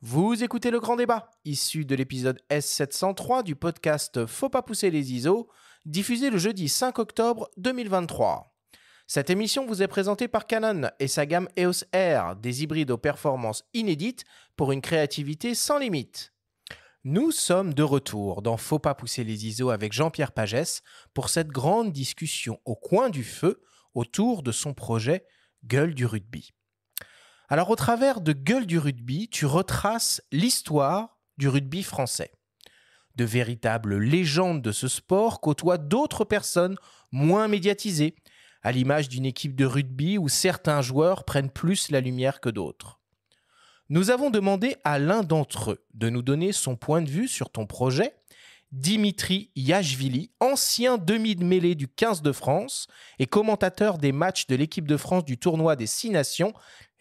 Vous écoutez le grand débat, issu de l'épisode S703 du podcast Faut pas pousser les ISO, diffusé le jeudi 5 octobre 2023. Cette émission vous est présentée par Canon et sa gamme EOS R, des hybrides aux performances inédites pour une créativité sans limite. Nous sommes de retour dans Faut pas pousser les ISO avec Jean-Pierre Pagès pour cette grande discussion au coin du feu autour de son projet Gueule du rugby. Alors au travers de Gueule du rugby, tu retraces l'histoire du rugby français. De véritables légendes de ce sport côtoient d'autres personnes moins médiatisées, à l'image d'une équipe de rugby où certains joueurs prennent plus la lumière que d'autres. Nous avons demandé à l'un d'entre eux de nous donner son point de vue sur ton projet, Dimitri Yachvili, ancien demi de mêlée du 15 de France et commentateur des matchs de l'équipe de France du tournoi des 6 nations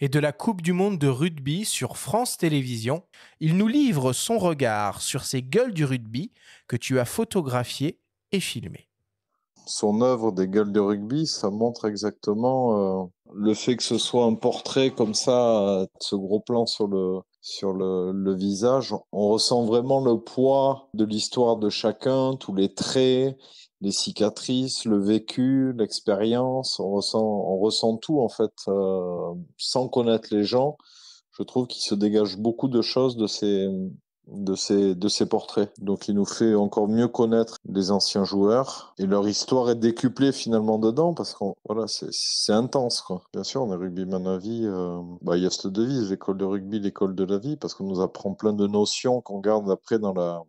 et de la Coupe du monde de rugby sur France Télévisions. Il nous livre son regard sur ces gueules du rugby que tu as photographiées et filmées. Son œuvre des gueules de rugby, ça montre exactement le fait que ce soit un portrait comme ça, ce gros plan sur le visage. On ressent vraiment le poids de l'histoire de chacun, tous les traits, les cicatrices, le vécu, l'expérience. On ressent tout en fait, sans connaître les gens. Je trouve qu'il se dégage beaucoup de choses de ces portraits. Donc il nous fait encore mieux connaître les anciens joueurs et leur histoire est décuplée finalement dedans parce que voilà, c'est intense quoi. Bien sûr, on est rugbyman à vie, il y a cette devise, l'école de rugby, l'école de la vie, parce qu'on nous apprend plein de notions qu'on garde après dans la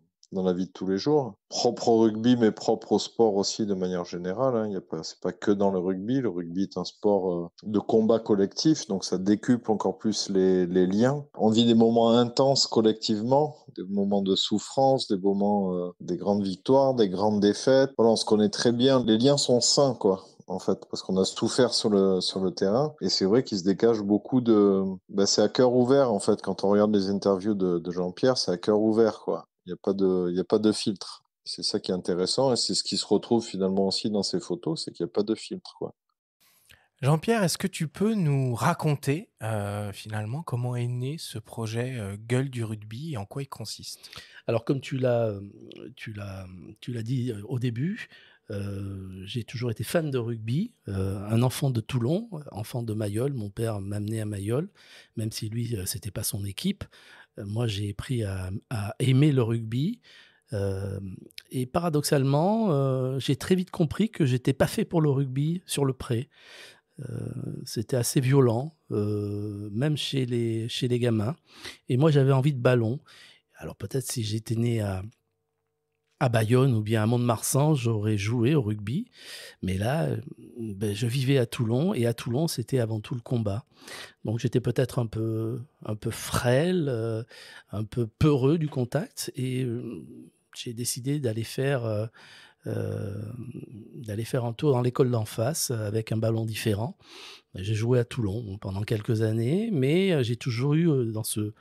vie de tous les jours. Propre au rugby, mais propre au sport aussi de manière générale. Hein. C'est pas que dans le rugby. Le rugby est un sport de combat collectif, donc ça décuple encore plus les liens. On vit des moments intenses collectivement, des moments de souffrance, des moments, des grandes victoires, des grandes défaites. Voilà, on se connaît très bien. Les liens sont sains, quoi. En fait, parce qu'on a souffert sur le terrain. Et c'est vrai qu'il se dégage beaucoup c'est à cœur ouvert, en fait. Quand on regarde les interviews de Jean-Pierre, c'est à cœur ouvert, quoi. Il y a pas de filtre. C'est ça qui est intéressant et c'est ce qui se retrouve finalement aussi dans ces photos, c'est qu'il n'y a pas de filtre, quoi. Jean-Pierre, est-ce que tu peux nous raconter finalement comment est né ce projet Gueule du rugby et en quoi il consiste ? Alors comme tu l'as dit au début, j'ai toujours été fan de rugby, un enfant de Toulon, enfant de Mayol. Mon père m'a amené à Mayol, même si lui, c'était pas son équipe. Moi, j'ai appris à aimer le rugby. Et paradoxalement, j'ai très vite compris que j'étais pas fait pour le rugby sur le pré. C'était assez violent, même chez les gamins. Et moi, j'avais envie de ballon. Alors peut-être si j'étais né à Bayonne ou bien à Mont-de-Marsan, j'aurais joué au rugby. Mais là, je vivais à Toulon et à Toulon, c'était avant tout le combat. Donc j'étais peut-être un peu frêle, un peu peureux du contact et j'ai décidé d'aller faire un tour dans l'école d'en face avec un ballon différent. J'ai joué à Toulon pendant quelques années, mais j'ai toujours eu dans ce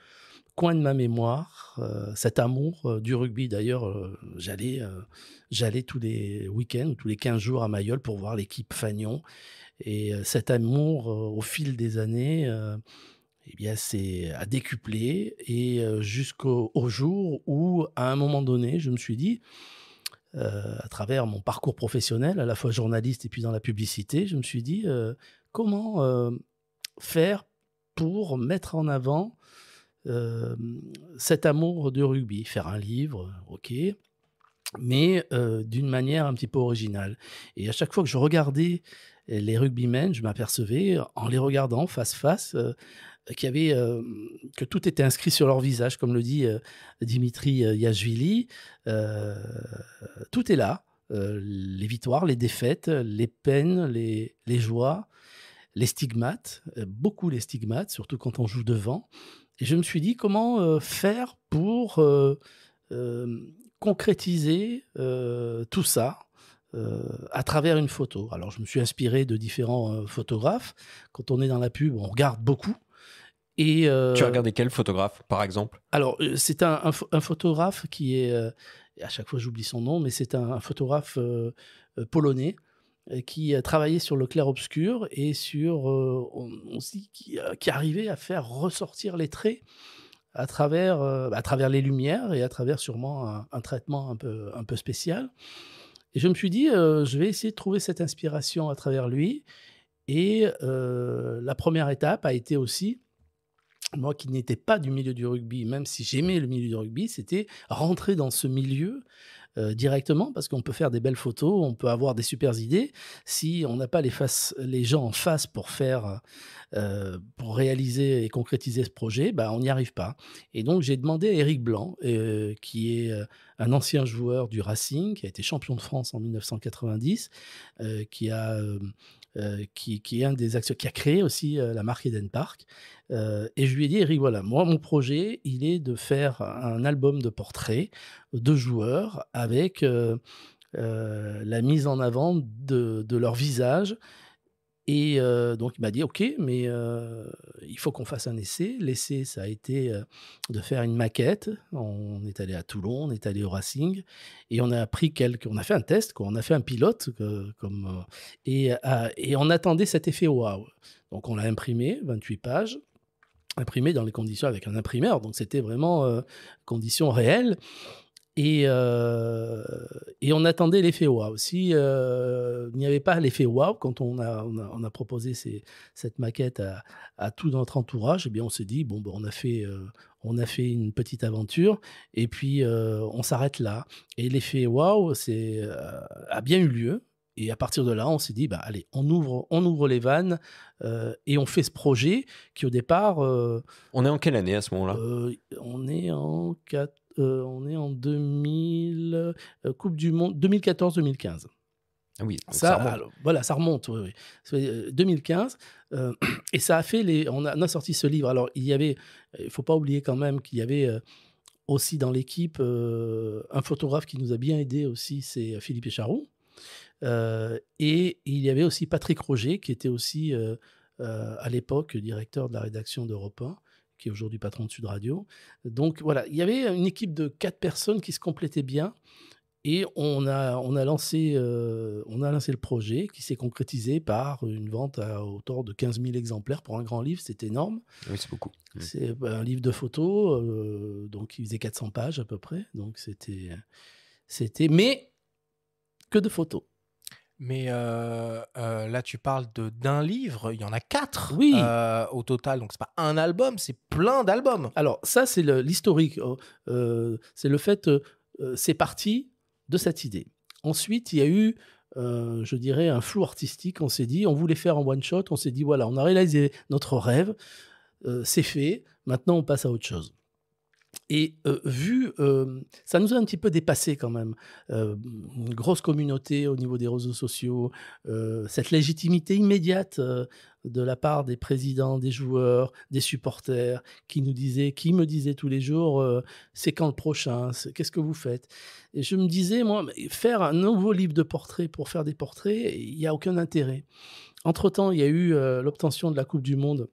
coin de ma mémoire cet amour du rugby. D'ailleurs, j'allais tous les week-ends ou tous les 15 jours à Mayol pour voir l'équipe Fagnon. Et cet amour, au fil des années, a décuplé et jusqu'au jour où, à un moment donné, je me suis dit, à travers mon parcours professionnel, à la fois journaliste et puis dans la publicité, je me suis dit comment faire pour mettre en avant cet amour du rugby, faire un livre, ok, mais d'une manière un petit peu originale. Et à chaque fois que je regardais les rugbymen, je m'apercevais, en les regardant face, que tout était inscrit sur leur visage, comme le dit Dimitri Yachvili. Tout est là, les victoires, les défaites, les peines, les joies, les stigmates, beaucoup les stigmates, surtout quand on joue devant. Et je me suis dit, comment faire pour concrétiser tout ça à travers une photo. Alors, je me suis inspiré de différents photographes. Quand on est dans la pub, on regarde beaucoup. Et, tu as regardé quel photographe, par exemple ? Alors, c'est un photographe qui est... à chaque fois, j'oublie son nom, mais c'est un photographe polonais qui travaillait sur le clair-obscur et sur... qui arrivait à faire ressortir les traits à travers les lumières et à travers sûrement un traitement un peu spécial. Et je me suis dit, je vais essayer de trouver cette inspiration à travers lui. Et la première étape a été aussi, moi qui n'étais pas du milieu du rugby, même si j'aimais le milieu du rugby, c'était rentrer dans ce milieu directement, parce qu'on peut faire des belles photos, on peut avoir des super idées. Si on n'a pas les gens en face pour réaliser et concrétiser ce projet, bah, on n'y arrive pas. Et donc j'ai demandé à Éric Blanc, qui est un ancien joueur du Racing, qui a été champion de France en 1990, qui est un des acteurs qui a créé aussi la marque Eden Park. Et je lui ai dit, Eric, voilà, moi, mon projet, il est de faire un album de portraits de joueurs avec la mise en avant de leur visage. Et donc, il m'a dit, OK, mais il faut qu'on fasse un essai. L'essai, ça a été de faire une maquette. On est allé à Toulon, on est allé au Racing, et on a on a fait un test, quoi. On a fait un pilote, et on attendait cet effet waouh. Donc, on l'a imprimé, 28 pages, imprimé dans les conditions avec un imprimeur. Donc, c'était vraiment conditions réelles. Et on attendait l'effet waouh. Si il n'y avait pas l'effet waouh, quand on a proposé cette maquette à tout notre entourage, eh bien on s'est dit, bon, on a fait une petite aventure, et puis on s'arrête là. Et l'effet waouh a bien eu lieu. Et à partir de là, on s'est dit, bah, allez, on ouvre les vannes et on fait ce projet qui, au départ... On est en quelle année à ce moment-là? On est en 2000, Coupe du Monde, 2014-2015. Ah oui, ça remonte. Alors, voilà, ça remonte, oui. 2015. Et ça a fait on a sorti ce livre. Alors, il ne faut pas oublier quand même qu'il y avait aussi dans l'équipe un photographe qui nous a bien aidé aussi, c'est Philippe Écharoux. Et il y avait aussi Patrick Roger, qui était aussi à l'époque directeur de la rédaction d'Europe 1, qui est aujourd'hui patron de Sud Radio. Donc voilà, il y avait une équipe de 4 personnes qui se complétaient bien, et on a lancé le projet, qui s'est concrétisé par une vente à hauteur de 15 000 exemplaires pour un grand livre. C'est énorme. Oui, c'est beaucoup. C'est un livre de photos, donc il faisait 400 pages à peu près. Donc mais que de photos. Mais là, tu parles d'un livre, il y en a 4 oui. Au total. Donc, c'est pas un album, c'est plein d'albums. Alors, ça, c'est l'historique. C'est le fait, c'est parti de cette idée. Ensuite, il y a eu, je dirais, un flou artistique. On s'est dit, on voulait faire en one-shot. On s'est dit, voilà, on a réalisé notre rêve. C'est fait. Maintenant, on passe à autre chose. Et ça nous a un petit peu dépassé quand même, une grosse communauté au niveau des réseaux sociaux, cette légitimité immédiate de la part des présidents, des joueurs, des supporters, qui me disaient tous les jours, c'est quand le prochain, qu'est-ce que vous faites? Et je me disais, moi, faire un nouveau livre de portraits pour faire des portraits, il n'y a aucun intérêt. Entre-temps, il y a eu l'obtention de la Coupe du Monde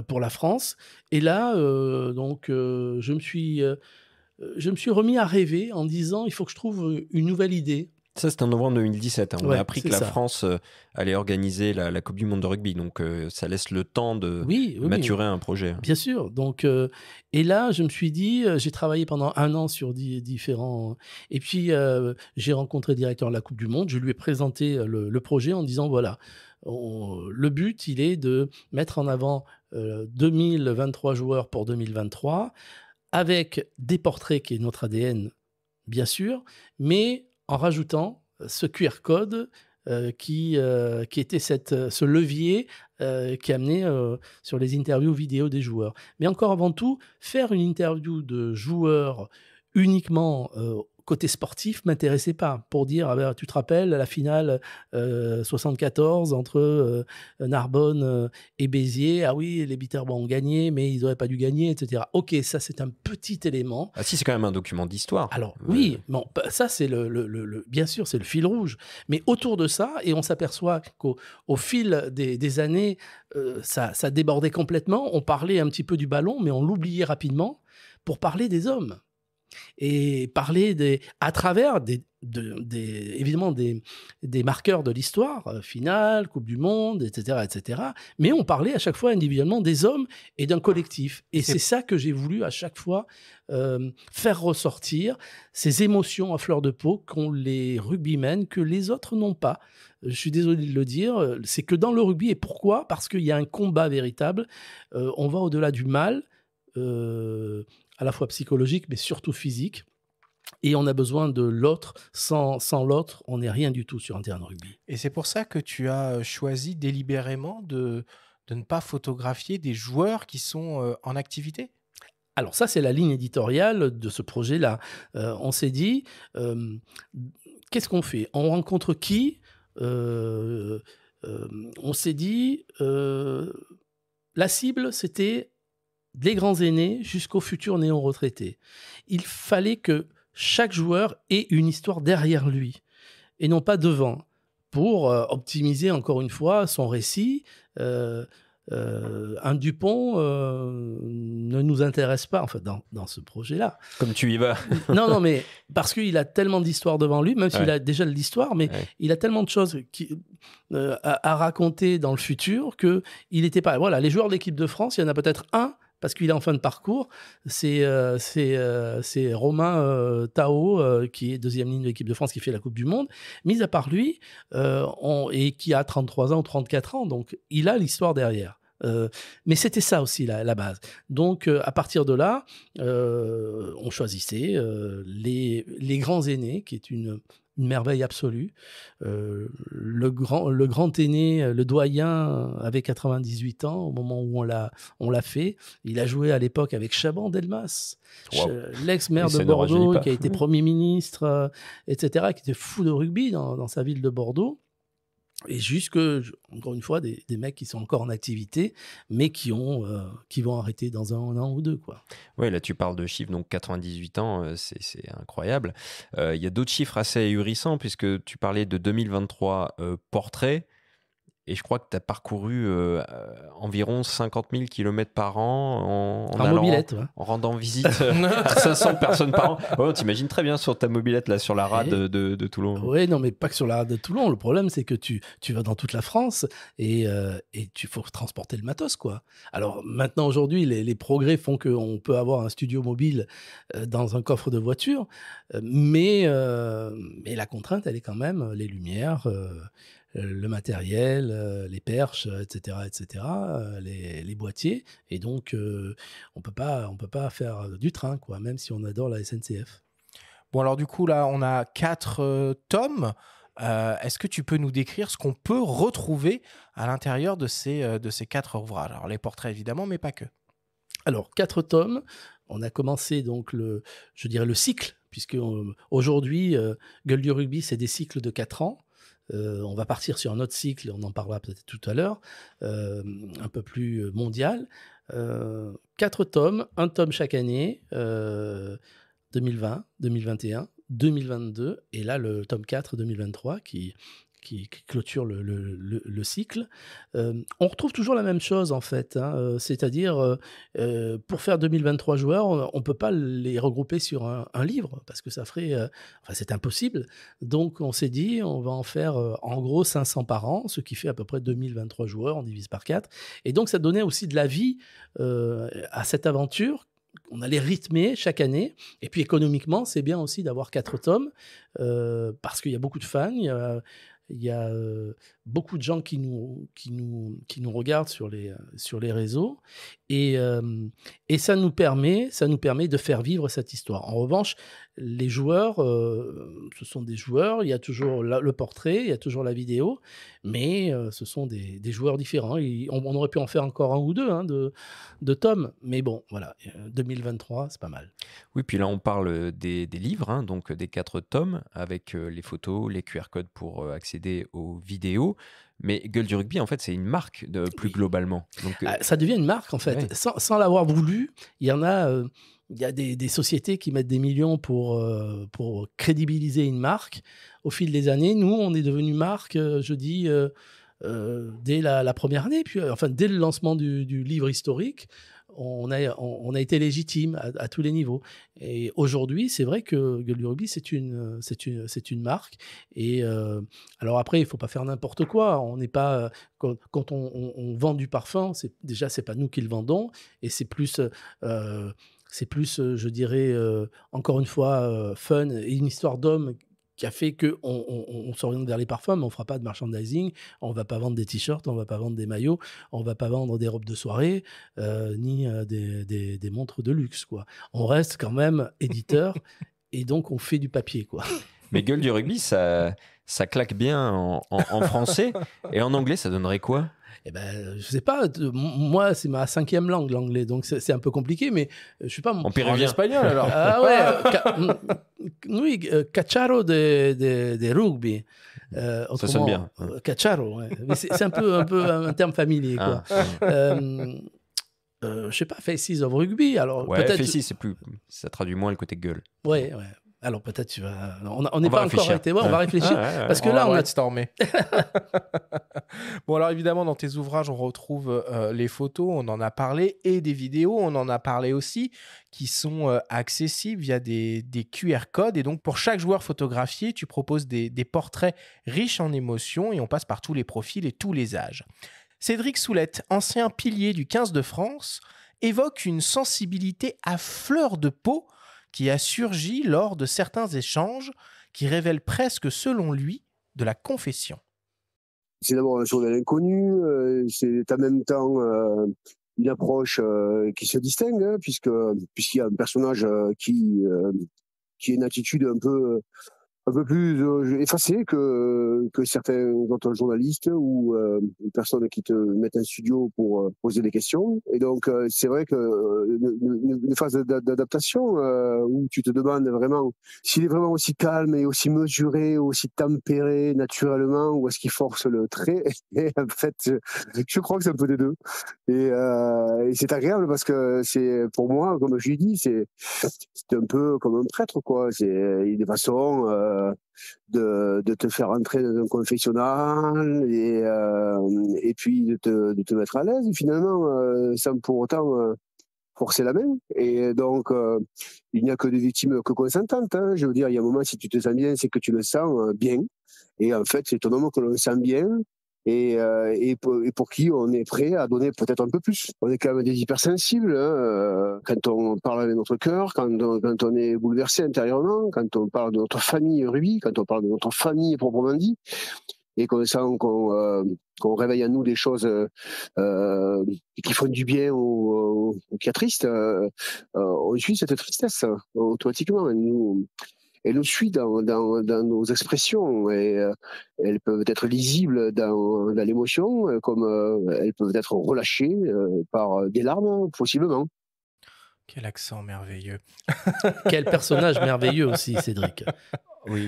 pour la France. Et là, je me suis remis à rêver en disant, il faut que je trouve une nouvelle idée. Ça, c'était en novembre 2017. On a appris que la ça. France allait organiser la Coupe du Monde de rugby. Donc, ça laisse le temps de maturer un projet. Bien sûr. Donc, et là, je me suis dit, j'ai travaillé pendant 1 an sur différents... Et puis, j'ai rencontré le directeur de la Coupe du Monde. Je lui ai présenté le projet en disant, voilà, le but, il est de mettre en avant 2023 joueurs pour 2023, avec des portraits qui est notre ADN, bien sûr, mais en rajoutant ce QR code qui était ce levier qui amenait sur les interviews vidéo des joueurs. Mais encore avant tout, faire une interview de joueurs uniquement côté sportif m'intéressait pas, pour dire, ah ben, tu te rappelles la finale 74 entre Narbonne et Béziers, ah oui, les Bitterbois ont gagné, mais ils n'auraient pas dû gagner, etc. Ok, ça c'est un petit élément. Ah si, c'est quand même un document d'histoire. Alors oui, bon, ça c'est bien sûr, c'est le fil rouge. Mais autour de ça, et on s'aperçoit qu'au fil des années, ça débordait complètement. On parlait un petit peu du ballon, mais on l'oubliait rapidement pour parler des hommes. Et parler à travers évidemment des marqueurs de l'histoire, finale, Coupe du Monde, etc. Mais on parlait à chaque fois individuellement des hommes et d'un collectif. Et c'est ça que j'ai voulu à chaque fois faire ressortir, ces émotions à fleur de peau qu'ont les rugbymen, que les autres n'ont pas. Je suis désolé de le dire, c'est que dans le rugby, et pourquoi ? Parce qu'il y a un combat véritable, on va au-delà du mal, à la fois psychologique, mais surtout physique. Et on a besoin de l'autre. Sans l'autre, on n'est rien du tout sur un terrain de rugby. Et c'est pour ça que tu as choisi délibérément de ne pas photographier des joueurs qui sont en activité ? Alors ça, c'est la ligne éditoriale de ce projet-là. On s'est dit, qu'est-ce qu'on fait ? On rencontre qui ? On s'est dit, la cible, c'était des grands aînés jusqu'aux futurs néo-retraités. Il fallait que chaque joueur ait une histoire derrière lui et non pas devant, pour optimiser encore une fois son récit. Un Dupont ne nous intéresse pas, en fait, dans ce projet-là. Comme tu y vas. Non, mais parce qu'il a tellement d'histoires devant lui, même s'il a déjà de l'histoire, mais il a tellement de choses à raconter dans le futur qu'il n'était pas... Voilà, les joueurs de l'équipe de France, il y en a peut-être un, parce qu'il est en fin de parcours, c'est Romain Tao, qui est deuxième ligne de l'équipe de France, qui fait la Coupe du Monde. Mis à part lui, et qui a 33 ans ou 34 ans, donc il a l'histoire derrière. Mais c'était ça aussi la base. Donc à partir de là, on choisissait les grands aînés, qui est une merveille absolue. Le grand aîné, le doyen, avait 98 ans au moment où on l'a fait. Il a joué à l'époque avec Chaban-Delmas, l'ex-maire de Bordeaux, qui a été Premier ministre, etc., qui était fou de rugby dans sa ville de Bordeaux. Et encore une fois, des mecs qui sont encore en activité, mais qui vont arrêter dans un an ou deux, quoi. Oui, là, tu parles de chiffres, donc 98 ans, c'est incroyable. Il y a d'autres chiffres assez ahurissants, puisque tu parlais de 2023 portraits. Et je crois que tu as parcouru environ 50 000 km par an en mobilette, ouais. En rendant visite à 500 personnes par an. Ouais, on t'imagine très bien sur ta mobilette, là, sur la rade de Toulon. Oui, non, mais pas que sur la rade de Toulon. Le problème, c'est que tu vas dans toute la France et tu faut transporter le matos, quoi. Alors maintenant, aujourd'hui, les progrès font qu'on peut avoir un studio mobile dans un coffre de voiture, mais la contrainte, elle est quand même les lumières, le matériel, les perches, etc., les boîtiers. Et donc, on peut pas faire du train, quoi, même si on adore la SNCF. Bon, alors du coup, là, on a 4 tomes. Est-ce que tu peux nous décrire ce qu'on peut retrouver à l'intérieur de ces 4 ouvrages ? Alors, les portraits, évidemment, mais pas que. Alors, 4 tomes. On a commencé donc le cycle, puisque aujourd'hui, Gueule du rugby, c'est des cycles de 4 ans. On va partir sur un autre cycle, on en parlera peut-être tout à l'heure, un peu plus mondial. 4 tomes, un tome chaque année, 2020, 2021, 2022, et là le tome 4, 2023, qui clôture le cycle. On retrouve toujours la même chose, en fait, hein, c'est-à-dire pour faire 2023 joueurs, on ne peut pas les regrouper sur un livre, parce que ça ferait... c'est impossible. Donc on s'est dit, on va en faire en gros 500 par an, ce qui fait à peu près 2023 joueurs, on divise par 4. Et donc ça donnait aussi de la vie à cette aventure. On allait rythmer chaque année. Et puis économiquement, c'est bien aussi d'avoir 4 tomes, parce qu'il y a beaucoup de fans, il y a beaucoup de gens qui nous regardent sur les réseaux, et ça nous permet de faire vivre cette histoire. En revanche, les joueurs, ce sont des joueurs, il y a toujours le portrait, il y a toujours la vidéo, mais ce sont des joueurs différents. On aurait pu en faire encore un ou deux de tomes, mais bon, voilà, 2023, c'est pas mal. Oui, puis là, on parle des livres, donc des 4 tomes, avec les photos, les QR codes pour accéder aux vidéos. Mais Gueule du rugby, en fait, c'est une marque plus globalement. Donc, ça devient une marque, en fait. Ouais. Sans l'avoir voulu, il y a des sociétés qui mettent des millions pour crédibiliser une marque. Au fil des années, nous, on est devenu marque, dès la première année, puis, dès le lancement du livre historique. on a été légitime à tous les niveaux. Et aujourd'hui, c'est vrai que Gueule du Rugby, c'est une marque. Et alors après, il ne faut pas faire n'importe quoi. On n'est pas quand on vend du parfum, c'est pas nous qui le vendons, et c'est plus, je dirais, encore une fois, fun et une histoire d'homme qui a fait qu'on s'oriente vers les parfums, mais on ne fera pas de merchandising, on ne va pas vendre des t-shirts, on ne va pas vendre des maillots, on ne va pas vendre des robes de soirée, ni des montres de luxe, quoi. On reste quand même éditeur, et donc on fait du papier, quoi. Mais Gueule du Rugby, ça claque bien en français, et en anglais, ça donnerait quoi? Eh ben, je sais pas. Moi, c'est ma 5e langue, l'anglais, donc c'est un peu compliqué, mais je sais pas. En péruvien. En espagnol, alors. Ah ouais. Oui, cacharo de rugby. Ça sonne bien. Cacharo, ouais. Mais c'est un peu un terme familier, quoi. Je sais pas, Faces of Rugby. Alors Ouais, peut-être. Faces, ça traduit moins le côté gueule. Ouais. Alors peut-être tu vas. On n'est pas encore arrêté. Ouais, on va réfléchir. Parce que là, on a stormé. Bon, alors évidemment, dans tes ouvrages, on retrouve les photos, on en a parlé, et des vidéos, on en a parlé aussi, qui sont accessibles via des QR codes. Et donc, pour chaque joueur photographié, tu proposes des portraits riches en émotions, et on passe par tous les profils et tous les âges. Cédric Soulette, ancien pilier du 15 de France, évoque une sensibilité à fleur de peau qui a surgi lors de certains échanges qui révèlent presque, selon lui, de la confession. C'est d'abord un journal inconnu, c'est en même temps une approche qui se distingue, hein, puisqu'il y a un personnage qui a une attitude un peu plus effacée que certains autres journalistes ou des personnes qui te mettent un studio pour poser des questions. Et donc, c'est vrai que une phase d'adaptation où tu te demandes vraiment s'il est vraiment aussi calme et aussi mesuré, aussi tempéré naturellement, ou est-ce qu'il force le trait. Et en fait, je crois que c'est un peu des deux. Et c'est agréable parce que c'est, pour moi, comme je l'ai dit, c'est un peu comme un prêtre, quoi. Il y a des façons de te faire entrer dans un confessionnal et puis de te mettre à l'aise, finalement, sans pour autant forcer la main. Et donc, il n'y a que des victimes que consentantes, hein. Je veux dire, il y a un moment, si tu te sens bien, c'est que tu le sens bien. Et en fait, c'est ton homme que l'on sent bien. Et pour qui on est prêt à donner peut-être un peu plus. On est quand même des hypersensibles, hein, quand on parle avec notre cœur, quand on est bouleversé intérieurement, quand on parle de notre famille rugby, quand on parle de notre famille proprement dit, et qu'on sent qu'on réveille en nous des choses qui font du bien ou qui attristent, on suit cette tristesse automatiquement. Elle nous suit dans nos expressions, et elles peuvent être lisibles dans l'émotion, comme elles peuvent être relâchées par des larmes, possiblement. Quel accent merveilleux. Quel personnage merveilleux aussi, Cédric. Oui,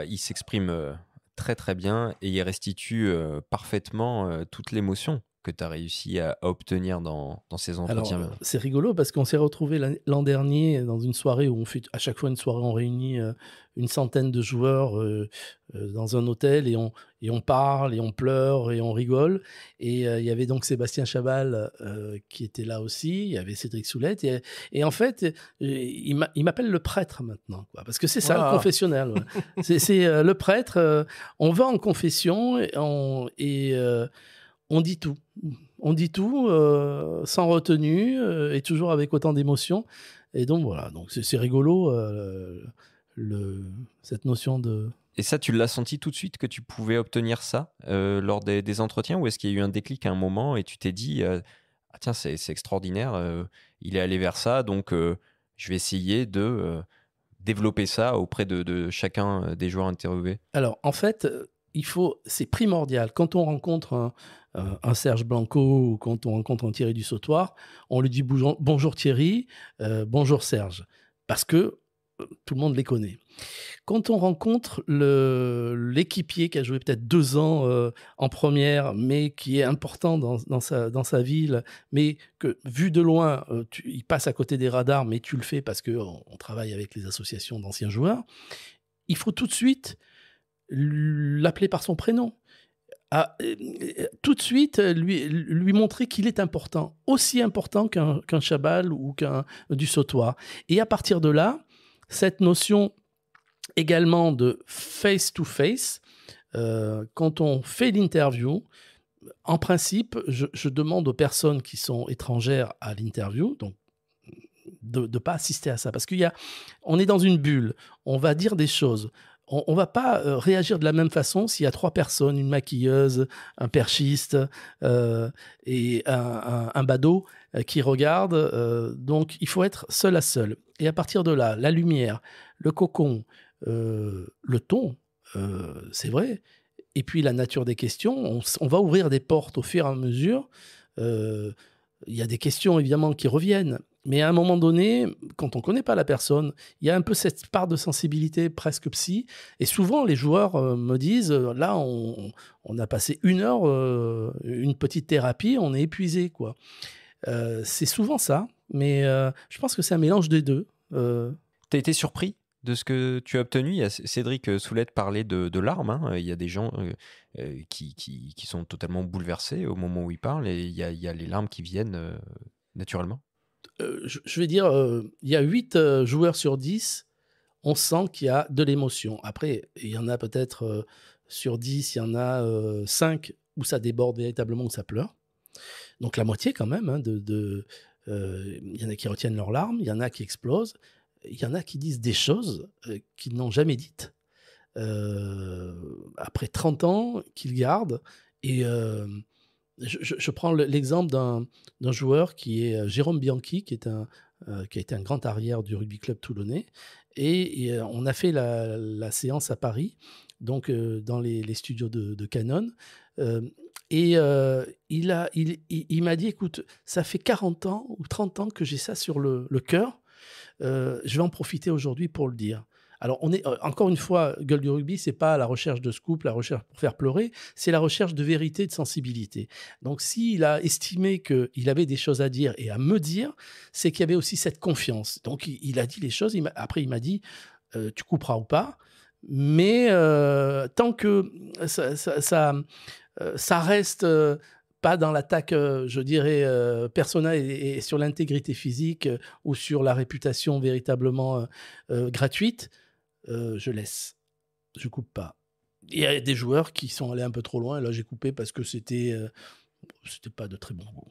il s'exprime très très bien, et il restitue parfaitement toute l'émotion que tu as réussi à obtenir dans ces entretiens. Alors, c'est rigolo parce qu'on s'est retrouvés l'an dernier dans une soirée où on fait à chaque fois une soirée, on réunit une centaine de joueurs dans un hôtel, et on parle et on pleure et on rigole. Et il y avait donc Sébastien Chabal qui était là aussi, il y avait Cédric Soulette, et en fait, il m'appelle le prêtre maintenant, quoi, parce que c'est ça, le confessionnal. Ouais. c'est le prêtre, on va en confession on dit tout. On dit tout sans retenue et toujours avec autant d'émotion. Et donc voilà, donc c'est rigolo cette notion de... Et ça, tu l'as senti tout de suite que tu pouvais obtenir ça lors des entretiens, ou est-ce qu'il y a eu un déclic à un moment et tu t'es dit ah tiens, c'est extraordinaire, il est allé vers ça, donc je vais essayer de développer ça auprès de chacun des joueurs interviewés? Alors en fait, c'est primordial. Quand on rencontre un Serge Blanco ou quand on rencontre un Thierry Dussautoir, on lui dit bonjour Thierry, bonjour Serge, parce que tout le monde les connaît. Quand on rencontre l'équipier qui a joué peut-être 2 ans en première, mais qui est important dans sa ville, mais que vu de loin, il passe à côté des radars, mais tu le fais parce qu'on travaille avec les associations d'anciens joueurs, il faut tout de suite l'appeler par son prénom. tout de suite, lui montrer qu'il est important, aussi important qu'un Chabal ou qu'un du Sautoir. Et à partir de là, cette notion également de face-to-face, quand on fait l'interview, en principe, je demande aux personnes qui sont étrangères à l'interview, donc de ne pas assister à ça. Parce on est dans une bulle, on va dire des choses. On ne va pas réagir de la même façon s'il y a 3 personnes, une maquilleuse, un perchiste et un badaud qui regardent. Donc, il faut être seul à seul. Et à partir de là, la lumière, le cocon, le ton, c'est vrai. Et puis, la nature des questions, on va ouvrir des portes au fur et à mesure. Il y a des questions, évidemment, qui reviennent. Mais à un moment donné, quand on ne connaît pas la personne, il y a un peu cette part de sensibilité presque psy. Et souvent, les joueurs me disent, là, on a passé 1 heure, une petite thérapie, on est épuisé, quoi. C'est souvent ça, mais je pense que c'est un mélange des deux. Tu as été surpris de ce que tu as obtenu? Il y a Cédric Soulette parlait de larmes. Hein. Il y a des gens qui sont totalement bouleversés au moment où ils parlent, et il y a les larmes qui viennent naturellement. Je vais dire, il y a 8 joueurs sur 10, on sent qu'il y a de l'émotion. Après, il y en a peut-être sur 10, il y en a 5 où ça déborde véritablement, où ça pleure. Donc la moitié quand même. Hein, il y en a qui retiennent leurs larmes, il y en a qui explosent, il y en a qui disent des choses qu'ils n'ont jamais dites. Après 30 ans, qu'ils gardent. Et je prends l'exemple d'un joueur qui est Jérôme Bianchi, qui a été un grand arrière du rugby club toulonnais. Et on a fait la séance à Paris, donc dans les studios de Canon. Il m'a dit, écoute, ça fait 40 ans ou 30 ans que j'ai ça sur le cœur. Je vais en profiter aujourd'hui pour le dire. Alors, on est encore une fois, Gueule du rugby, c'est pas la recherche de scoop, la recherche pour faire pleurer, c'est la recherche de vérité, de sensibilité. Donc, s'il a estimé qu'il avait des choses à dire et à me dire, c'est qu'il y avait aussi cette confiance. Donc, il a dit les choses. Après, il m'a dit, tu couperas ou pas, mais tant que ça reste pas dans l'attaque, je dirais, personnelle et sur l'intégrité physique ou sur la réputation véritablement gratuite, je laisse. Je coupe pas. Il y a des joueurs qui sont allés un peu trop loin. Et là, j'ai coupé parce que c'était pas de très bon goût.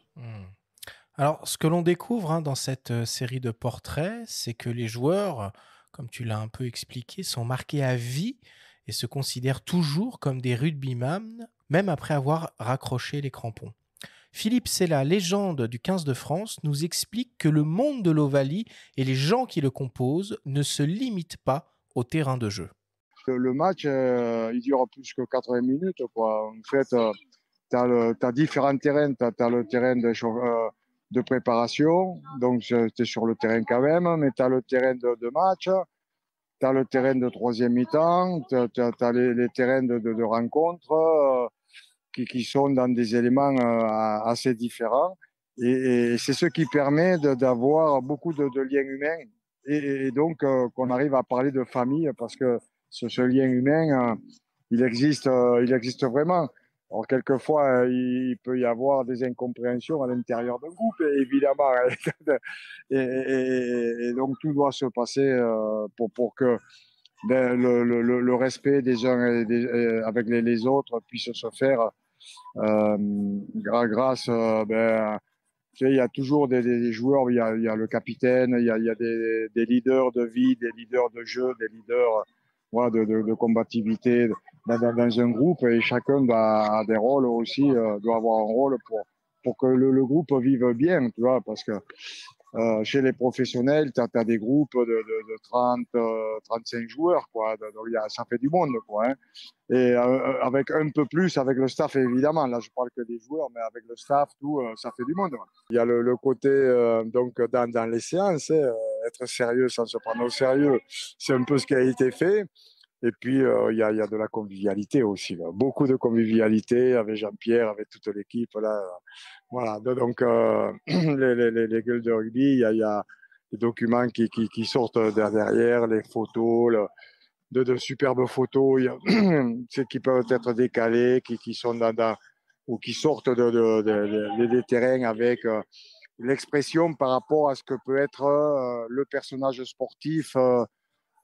Alors, ce que l'on découvre dans cette série de portraits, c'est que les joueurs, comme tu l'as un peu expliqué, sont marqués à vie et se considèrent toujours comme des rugbyman, même après avoir raccroché les crampons. Philippe Sella, légende du 15 de France, nous explique que le monde de l'Ovalie et les gens qui le composent ne se limitent pas au terrain de jeu. Le match, il dure plus que 80 minutes, quoi. En fait, tu as différents terrains. Tu as le terrain de préparation, donc tu es sur le terrain quand même, mais tu as le terrain de match, tu as le terrain de troisième mi-temps, tu as les terrains de rencontre qui sont dans des éléments assez différents. Et c'est ce qui permet d'avoir beaucoup de liens humains et donc qu'on arrive à parler de famille parce que ce lien humain, il existe vraiment. Alors, quelquefois, il peut y avoir des incompréhensions à l'intérieur d'un groupe, évidemment. Et donc, tout doit se passer pour que le respect des uns avec les autres puisse se faire grâce. Tu sais, il y a toujours des joueurs, il y a le capitaine, il y a des leaders de vie, des leaders de jeu, des leaders voilà, de combativité dans un groupe et chacun a des rôles aussi, doit avoir un rôle pour que le groupe vive bien, tu vois, parce que chez les professionnels, tu as des groupes de 30, 35 joueurs, quoi. Donc, ça fait du monde, quoi. Hein. Et avec un peu plus, avec le staff, évidemment. Là, je parle que des joueurs, mais avec le staff, tout, ça fait du monde. Ouais. Il y a le côté, donc, dans les séances, être sérieux sans se prendre au sérieux, c'est un peu ce qui a été fait. Et puis, il y a de la convivialité aussi. Là. Beaucoup de convivialité avec Jean-Pierre, avec toute l'équipe. Là. Voilà. Donc, les gueules de rugby, il y a des documents qui sortent derrière, les photos. de superbes photos, qui peuvent être décalées, qui sont ou qui sortent des terrains avec l'expression par rapport à ce que peut être le personnage sportif,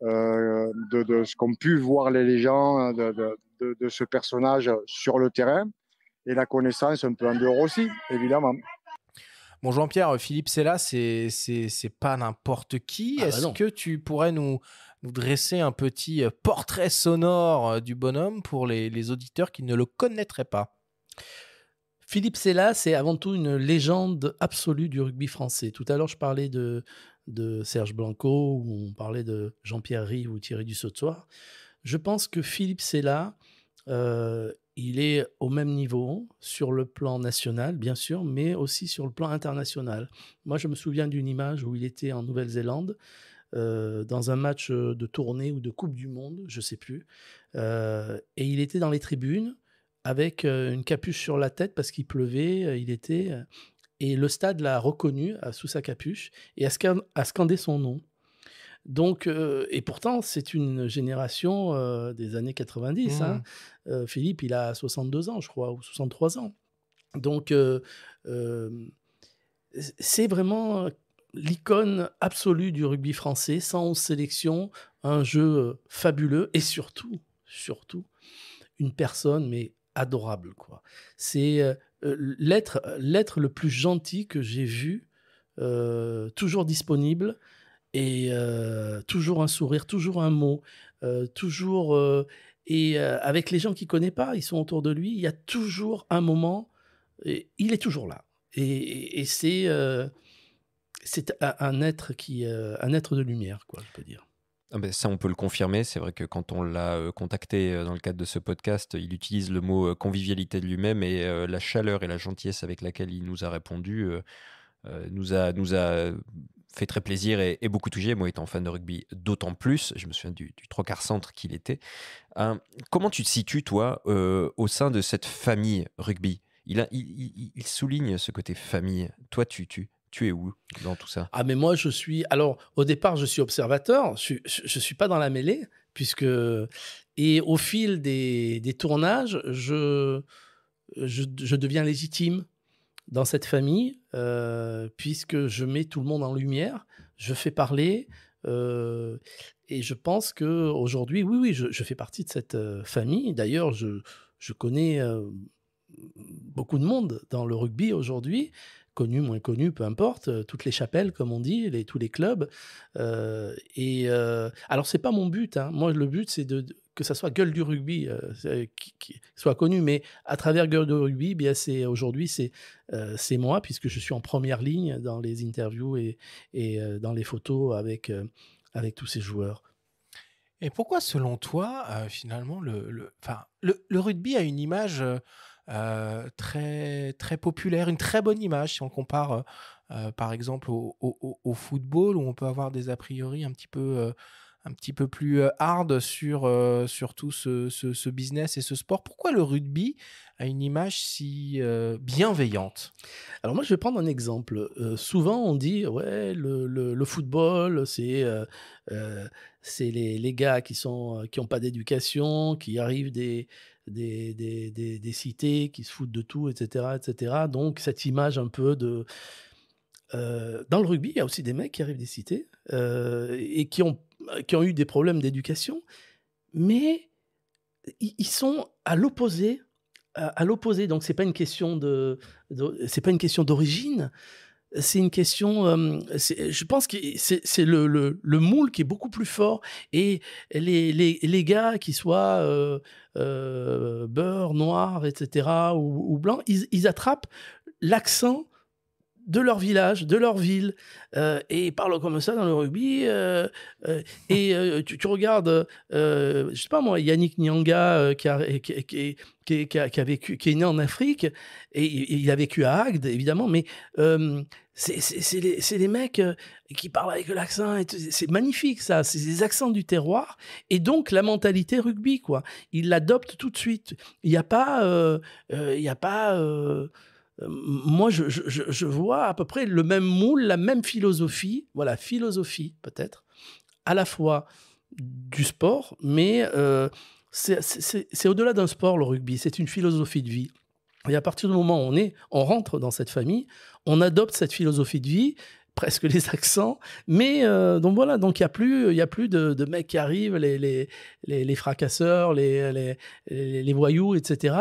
de ce qu'ont pu voir les gens de ce personnage sur le terrain, et la connaissance un peu en dehors aussi, évidemment. Bon, Jean-Pierre, Philippe Sella, c'est pas n'importe qui. Ah bah Est-ce non. que tu pourrais nous dresser un petit portrait sonore du bonhomme pour les auditeurs qui ne le connaîtraient pas? Philippe Sella, c'est avant tout une légende absolue du rugby français. Tout à l'heure, je parlais de Serge Blanco, ou on parlait de Jean-Pierre Rive ou Thierry Dussault-Soir. Je pense que Philippe Sella, il est au même niveau sur le plan national, bien sûr, mais aussi sur le plan international. Moi, je me souviens d'une image où il était en Nouvelle-Zélande, dans un match de tournée ou de Coupe du Monde, je ne sais plus, et il était dans les tribunes avec une capuche sur la tête parce qu'il pleuvait, et le stade l'a reconnu sous sa capuche et a scandé son nom. Donc, et pourtant, c'est une génération des années 90. Hein. Philippe, il a 62 ans, je crois, ou 63 ans. Donc, c'est vraiment l'icône absolue du rugby français, 111 sélections, un jeu fabuleux et surtout, une personne, mais adorable, quoi. C'est l'être le plus gentil que j'ai vu, toujours disponible, et toujours un sourire, toujours un mot, toujours... avec les gens qu'il ne connaît pas, ils sont autour de lui, il y a toujours un moment, et il est toujours là. Et c'est un être de lumière, quoi, je peux dire. Ah ben ça, on peut le confirmer. C'est vrai que quand on l'a contacté dans le cadre de ce podcast, il utilise le mot convivialité de lui-même, et la chaleur et la gentillesse avec laquelle il nous a répondu nous a fait très plaisir et beaucoup touché. Moi, étant fan de rugby, d'autant plus. Je me souviens du 3/4 centre qu'il était. Comment tu te situes, toi, au sein de cette famille rugby? Il souligne ce côté famille. Toi, tu es où dans tout ça? Ah, mais moi, alors, au départ, je suis observateur. Je suis pas dans la mêlée, et au fil des tournages, je deviens légitime dans cette famille, puisque je mets tout le monde en lumière, je fais parler, et je pense qu'aujourd'hui, oui, je fais partie de cette famille. D'ailleurs, je connais beaucoup de monde dans le rugby aujourd'hui, connu, moins connu, peu importe, toutes les chapelles, comme on dit, tous les clubs. Alors, c'est pas mon but, hein. Moi, le but, c'est que ça soit Gueule du rugby qui soit connu, mais à travers Gueule du rugby, bien, aujourd'hui, c'est moi, puisque je suis en première ligne dans les interviews et dans les photos avec tous ces joueurs. Et pourquoi, selon toi, finalement, le rugby a une image très, très populaire, une très bonne image, si on compare, par exemple, au football, où on peut avoir des a priori un petit peu plus hard sur tout ce business et ce sport. Pourquoi le rugby a une image si bienveillante? Alors moi, je vais prendre un exemple. Souvent, on dit, ouais, le football, c'est les gars qui ont pas d'éducation, qui arrivent des cités, qui se foutent de tout, etc., etc. Donc, cette image un peu de... dans le rugby, il y a aussi des mecs qui arrivent des cités et qui ont eu des problèmes d'éducation, mais ils sont à l'opposé. Donc c'est pas une question c'est pas une question d'origine, c'est une question. Je pense que c'est le moule qui est beaucoup plus fort, et les gars qui soient beurre, noir, etc., ou blanc, ils attrapent l'accent de leur village, de leur ville, et ils parlent comme ça dans le rugby. Tu regardes, je sais pas moi, Yannick Nyanga, qui a vécu, qui est né en Afrique, et il a vécu à Agde, évidemment, mais c'est les mecs qui parlent avec l'accent, et c'est magnifique, ça, c'est des accents du terroir, et donc la mentalité rugby, quoi. Ils l'adoptent tout de suite. Il n'y a pas... moi, je vois à peu près le même moule, la même philosophie, voilà, philosophie peut-être, à la fois du sport, mais c'est au-delà d'un sport, le rugby. C'est une philosophie de vie. Et à partir du moment où on rentre dans cette famille, on adopte cette philosophie de vie, presque les accents, mais donc voilà, donc il y a plus de mecs qui arrivent, les fracasseurs, les voyous, etc.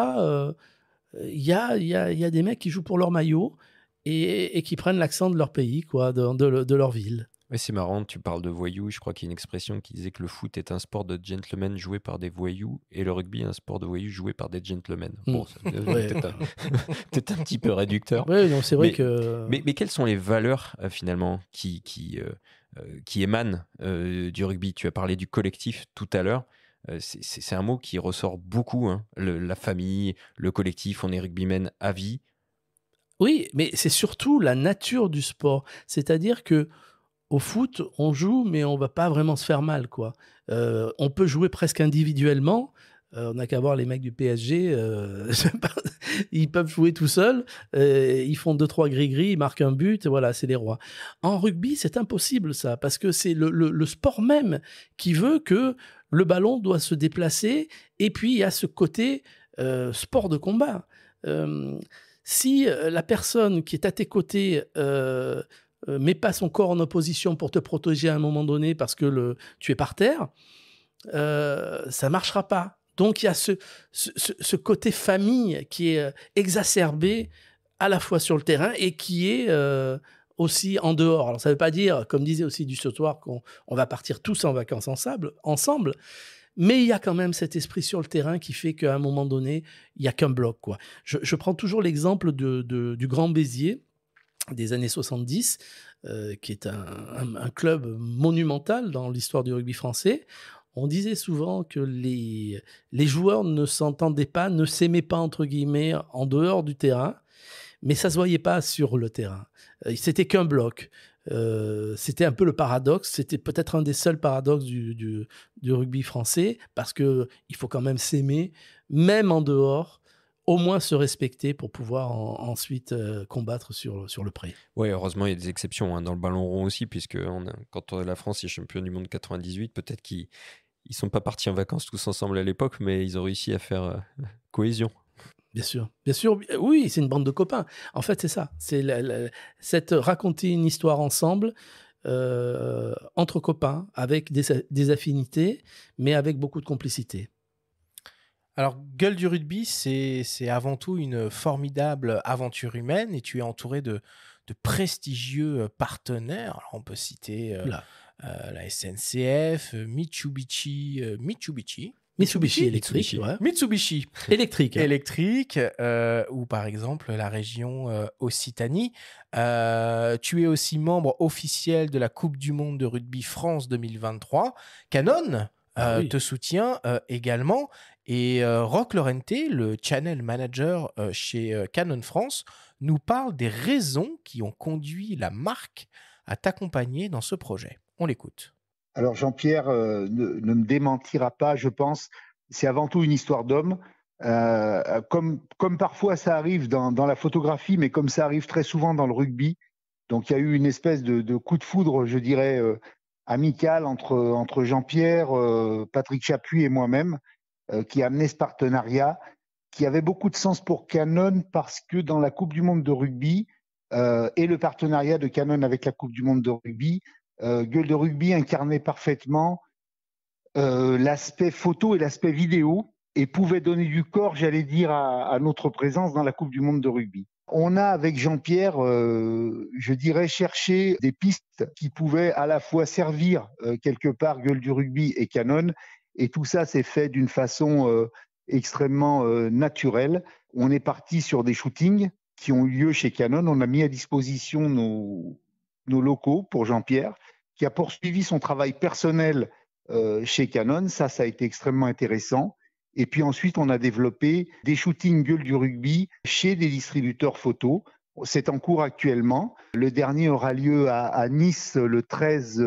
Il y a des mecs qui jouent pour leur maillot et qui prennent l'accent de leur pays, quoi, de leur ville. Ouais, c'est marrant, tu parles de voyous. Je crois qu'il y a une expression qui disait que le foot est un sport de gentlemen joué par des voyous et le rugby un sport de voyous joué par des gentlemen. Bon, c'est Ouais. peut-être un petit peu réducteur. Oui, donc c'est vrai Mais- que... Mais quelles sont les valeurs finalement qui émanent du rugby? Tu as parlé du collectif tout à l'heure. C'est un mot qui ressort beaucoup, hein. La famille, le collectif, on est rugbymen à vie. Oui, mais c'est surtout la nature du sport. C'est-à-dire que au foot, on joue, mais on va pas vraiment se faire mal, quoi. On peut jouer presque individuellement. On n'a qu'à voir les mecs du PSG. Ils peuvent jouer tout seuls. Ils font 2-3 gris-gris, ils marquent un but. Et voilà, c'est les rois. En rugby, c'est impossible, ça, parce que c'est le sport même qui veut que le ballon doit se déplacer. Et puis, il y a ce côté sport de combat. Si la personne qui est à tes côtés met pas son corps en opposition pour te protéger à un moment donné parce que tu es par terre, ça marchera pas. Donc il y a ce côté famille qui est exacerbé à la fois sur le terrain et qui est aussi en dehors. Alors ça veut pas dire, comme disait aussi du Sautoir, qu'on va partir tous en vacances ensemble, mais il y a quand même cet esprit sur le terrain qui fait qu'à un moment donné, il y a qu'un bloc, quoi. Je prends toujours l'exemple du Grand Béziers des années 70, qui est un club monumental dans l'histoire du rugby français. On disait souvent que les joueurs ne s'entendaient pas, ne s'aimaient pas, entre guillemets, en dehors du terrain, mais ça ne se voyait pas sur le terrain. C'était qu'un bloc. C'était un peu le paradoxe, c'était peut-être un des seuls paradoxes du rugby français, parce qu'il faut quand même s'aimer, même en dehors, au moins se respecter pour pouvoir ensuite combattre sur le pré. Oui, heureusement, il y a des exceptions, hein, dans le ballon rond aussi, puisque quand la France est championne du monde 98, peut-être qu'ils ne sont pas partis en vacances tous ensemble à l'époque, mais ils ont réussi à faire cohésion. Bien sûr, oui, c'est une bande de copains. En fait, c'est ça. C'est raconter une histoire ensemble, entre copains, avec des affinités, mais avec beaucoup de complicité. Alors, Gueule du rugby, c'est avant tout une formidable aventure humaine et tu es entouré de prestigieux partenaires. Alors, on peut citer la SNCF, Mitsubishi électrique. Ouais. Mitsubishi Électrique. Hein. électrique, ou par exemple la région Occitanie. Tu es aussi membre officiel de la Coupe du Monde de rugby France 2023. Canon te soutient également. Et Roch Lorente, le channel manager chez Canon France, nous parle des raisons qui ont conduit la marque à t'accompagner dans ce projet. On l'écoute. Alors Jean-Pierre ne me démentira pas, je pense. C'est avant tout une histoire d'homme. Comme parfois ça arrive dans la photographie, mais comme ça arrive très souvent dans le rugby. Donc il y a eu une espèce de coup de foudre, je dirais, amical entre Jean-Pierre, Patrick Chapuis et moi-même, qui a amené ce partenariat, qui avait beaucoup de sens pour Canon parce que dans la Coupe du Monde de rugby et le partenariat de Canon avec la Coupe du Monde de rugby, Gueule de rugby incarnait parfaitement l'aspect photo et l'aspect vidéo et pouvait donner du corps, j'allais dire, à notre présence dans la Coupe du Monde de rugby. On a, avec Jean-Pierre, je dirais, cherché des pistes qui pouvaient à la fois servir quelque part Gueule du rugby et Canon, et tout ça s'est fait d'une façon extrêmement naturelle. On est parti sur des shootings qui ont eu lieu chez Canon. On a mis à disposition nos locaux pour Jean-Pierre, qui a poursuivi son travail personnel chez Canon. Ça a été extrêmement intéressant. Et puis ensuite, on a développé des shootings Gueule du rugby chez des distributeurs photos. C'est en cours actuellement. Le dernier aura lieu à Nice le 13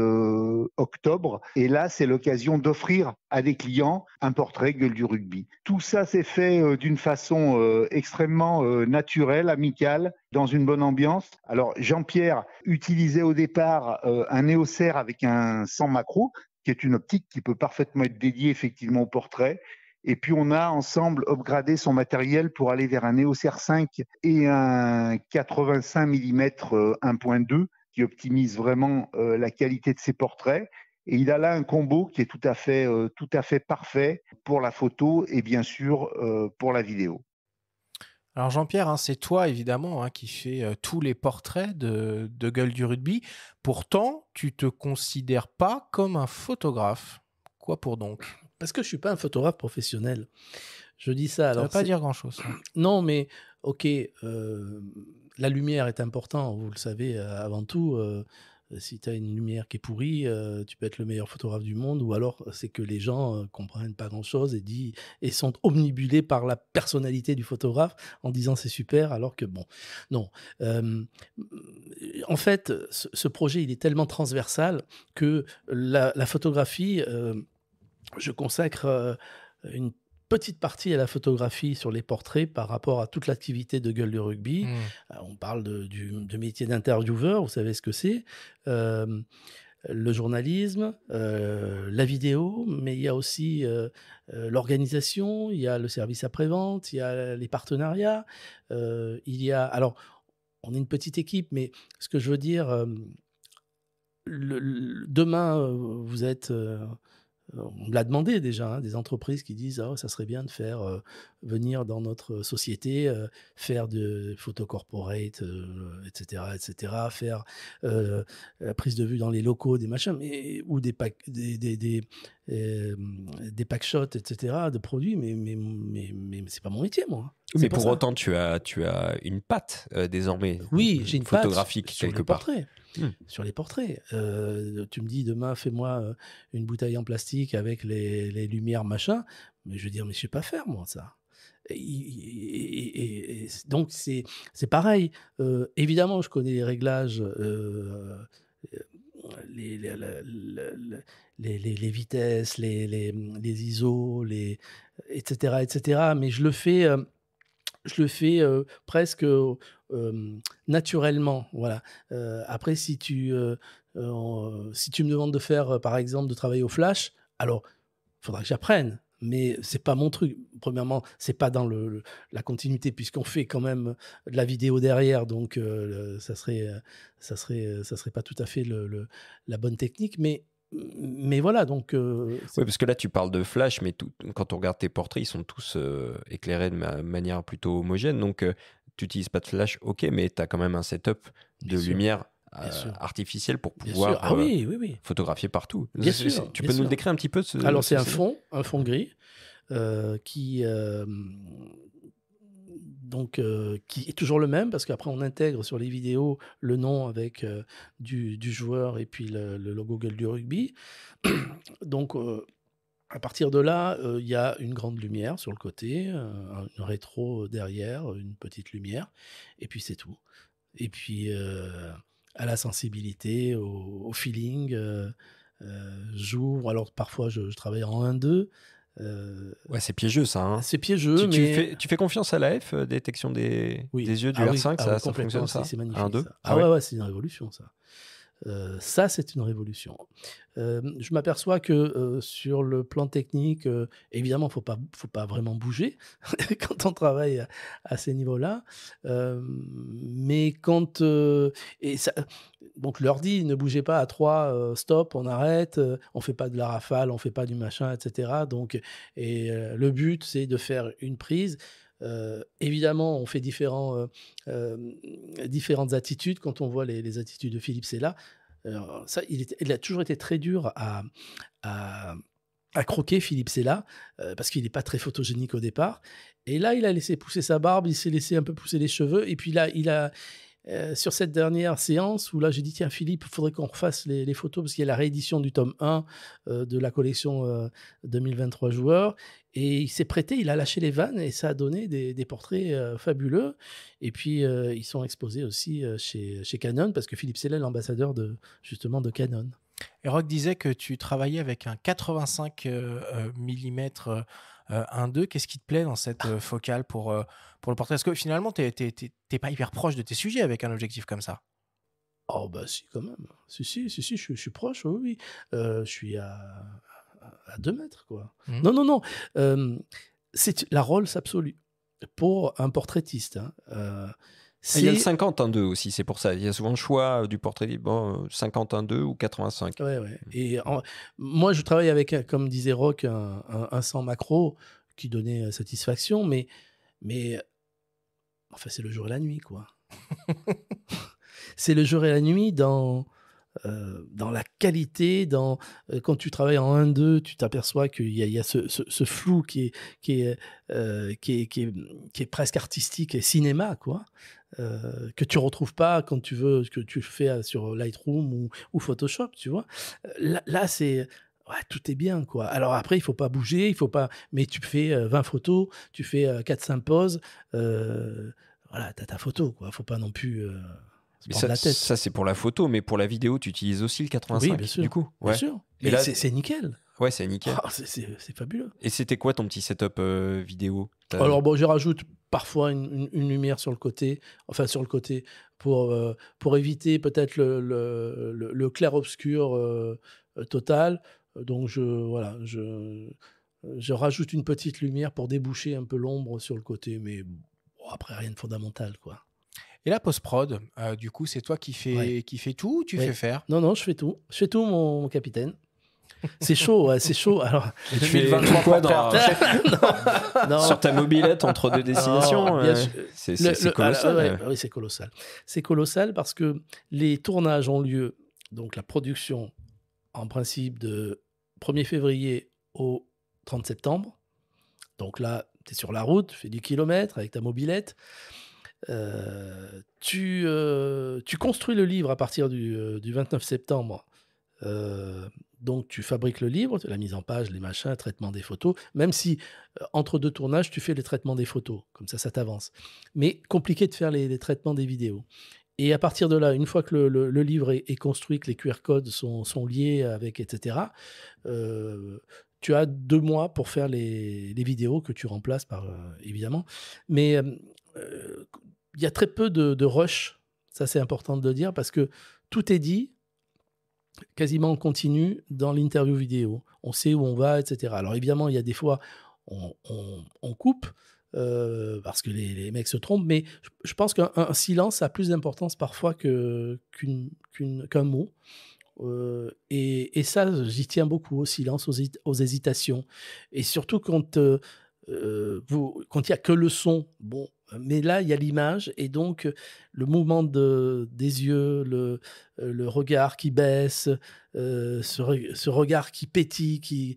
octobre. Et là, c'est l'occasion d'offrir à des clients un portrait gueule du rugby. Tout ça s'est fait d'une façon extrêmement naturelle, amicale, dans une bonne ambiance. Alors, Jean-Pierre utilisait au départ un Néocer avec un 100 macro, qui est une optique qui peut parfaitement être dédiée effectivement au portrait. Et puis, on a ensemble upgradé son matériel pour aller vers un EOS R5 et un 85 mm 1.2 qui optimise vraiment la qualité de ses portraits. Et il a là un combo qui est tout à fait parfait pour la photo et bien sûr pour la vidéo. Alors Jean-Pierre, hein, c'est toi évidemment qui fais tous les portraits de gueule du rugby. Pourtant, tu te considères pas comme un photographe. Quoi pour donc ? Parce que je ne suis pas un photographe professionnel. Je dis ça. Ça ne veut pas dire grand-chose. Non, mais ok, la lumière est importante, vous le savez avant tout. Si tu as une lumière qui est pourrie, tu peux être le meilleur photographe du monde, ou alors c'est que les gens comprennent pas grand-chose et sont omnibulés par la personnalité du photographe en disant c'est super, alors que bon, non. En fait, ce projet, il est tellement transversal que la photographie, je consacre une petite partie à la photographie sur les portraits par rapport à toute l'activité de gueule du rugby. On parle de métier d'intervieweur, vous savez ce que c'est. Le journalisme, la vidéo, mais il y a aussi l'organisation, il y a le service après-vente, il y a les partenariats, il y a... Alors, on est une petite équipe, mais ce que je veux dire, demain, vous êtes... on me l'a demandé déjà, des entreprises qui disent ça serait bien de faire venir dans notre société, faire de photo corporate, etc., faire la prise de vue dans les locaux, des machins, ou des packshots, etc., de produits, mais c'est pas mon métier, moi. Mais pour autant, tu as une patte désormais. Oui, j'ai une patte photographique quelque part. Sur les portraits. Tu me dis demain, fais-moi une bouteille en plastique avec les lumières, machin. Mais je veux dire, mais je sais pas faire, moi, ça. Et donc, c'est pareil. Évidemment, je connais les réglages, les vitesses, les ISO, etc. Mais je le fais... presque naturellement, voilà. Après, si tu me demandes de faire, par exemple, de travailler au flash, alors il faudra que j'apprenne, mais c'est pas mon truc. Premièrement, c'est pas dans la continuité, puisqu'on fait quand même de la vidéo derrière, donc ça serait pas tout à fait la bonne technique, mais voilà, donc... oui, parce que là, tu parles de flash, mais quand on regarde tes portraits, ils sont tous éclairés de manière plutôt homogène. Donc, tu n'utilises pas de flash, ok, mais tu as quand même un setup de lumière artificielle pour pouvoir photographier partout. Bien sûr, tu peux nous le décrire un petit peu Alors, c'est un fond gris qui est toujours le même, parce qu'après on intègre sur les vidéos le nom avec du joueur et puis le logo gueule du rugby. Donc à partir de là, il y a une grande lumière sur le côté, une rétro derrière, une petite lumière, et puis c'est tout. Et puis à la sensibilité, au feeling, j'ouvre. Alors parfois je travaille en 1-2. Ouais, c'est piégeux ça. Hein. C'est piégeux, mais... Tu fais confiance à l'AF, détection des yeux du R5, ça fonctionne ça? C'est magnifique. 1-2 ça. Ouais, c'est une révolution ça. Ça, c'est une révolution. Je m'aperçois que sur le plan technique, évidemment, faut pas vraiment bouger quand on travaille à ces niveaux-là. Mais quand... donc, leur dit, ne bougez pas à 3, stop, on arrête, on fait pas de la rafale, on fait pas du machin, etc. Donc, le but, c'est de faire une prise. Évidemment, on fait différentes attitudes. Quand on voit les attitudes de Philippe Sella, ça, il a toujours été très dur à croquer, Philippe Sella, parce qu'il n'est pas très photogénique au départ. Et là, il a laissé pousser sa barbe, il s'est laissé un peu pousser les cheveux. Et puis là, sur cette dernière séance où là, j'ai dit, tiens, Philippe, il faudrait qu'on refasse les photos parce qu'il y a la réédition du tome 1 de la collection 2023 joueurs. Et il s'est prêté, il a lâché les vannes et ça a donné des portraits fabuleux. Et puis, ils sont exposés aussi chez Canon parce que Philippe Sellet est l'ambassadeur justement de Canon. Et Roch disait que tu travaillais avec un 85 mm 1.2. Qu'est-ce qui te plaît dans cette focale pour le portrait? Parce que finalement, tu n'es pas hyper proche de tes sujets avec un objectif comme ça. Oh, bah si, quand même. Si, je suis proche, oui. Je suis à 2 mètres, quoi. Non. C'est la Rolls absolue pour un portraitiste. Il y a le 50-1.2 aussi, c'est pour ça. Il y a souvent le choix du portrait libre, 50-1.2 ou 85. Ouais. Et moi, je travaille avec, comme disait Roch, un 100 macro qui donnait satisfaction, mais enfin, c'est le jour et la nuit, quoi. C'est le jour et la nuit dans la qualité, quand tu travailles en 1-2, tu t'aperçois qu'il y a ce flou qui est presque artistique et cinéma, quoi, que tu retrouves pas quand que tu fais sur Lightroom ou Photoshop, tu vois. Là c'est... Ouais, tout est bien, quoi. Alors après, il faut pas bouger, mais tu fais 20 photos, tu fais 4-5 poses, voilà, t'as ta photo, quoi. Faut pas non plus... Mais ça, c'est pour la photo, mais pour la vidéo, tu utilises aussi le 85, oui, bien sûr. du coup. Bien sûr. Et mais là, c'est nickel. Ouais, c'est nickel. Oh, c'est fabuleux. Et c'était quoi ton petit setup vidéo? Alors, bon, je rajoute parfois une lumière sur le côté, pour éviter peut-être le clair-obscur total. Donc, je rajoute une petite lumière pour déboucher un peu l'ombre sur le côté, mais bon, après, rien de fondamental, quoi. Et la post-prod, du coup, c'est toi qui fais tout ou tu fais faire? Non, je fais tout. Je fais tout, mon capitaine. C'est chaud, ouais, c'est chaud. Alors, tu fais 23 non. Sur ta mobilette entre deux destinations. C'est colossal. Oui, c'est colossal. C'est colossal parce que les tournages ont lieu, donc la production, en principe, de 1er février au 30 septembre. Donc là, tu es sur la route, tu fais du kilomètre avec ta mobilette. Tu construis le livre à partir du 29 septembre. Donc tu fabriques le livre, la mise en page, les machins, traitement des photos, même si entre deux tournages tu fais les traitements des photos, comme ça t'avance. Mais compliqué de faire les traitements des vidéos. Et à partir de là, une fois que le livre est construit, que les QR codes sont liés avec, etc., tu as 2 mois pour faire les vidéos que tu remplaces par, évidemment. Mais il y a très peu de rush, ça c'est important de le dire, parce que tout est dit quasiment en continu dans l'interview vidéo. On sait où on va, etc. Alors évidemment, il y a des fois, on coupe, parce que les mecs se trompent, mais je pense qu'un silence a plus d'importance parfois qu'un mot. Et ça, j'y tiens beaucoup, au silence, aux hésitations. Et surtout quand il n'y a que le son, bon, mais là, il y a l'image, et donc le mouvement des yeux, le regard qui baisse, ce regard qui pétille,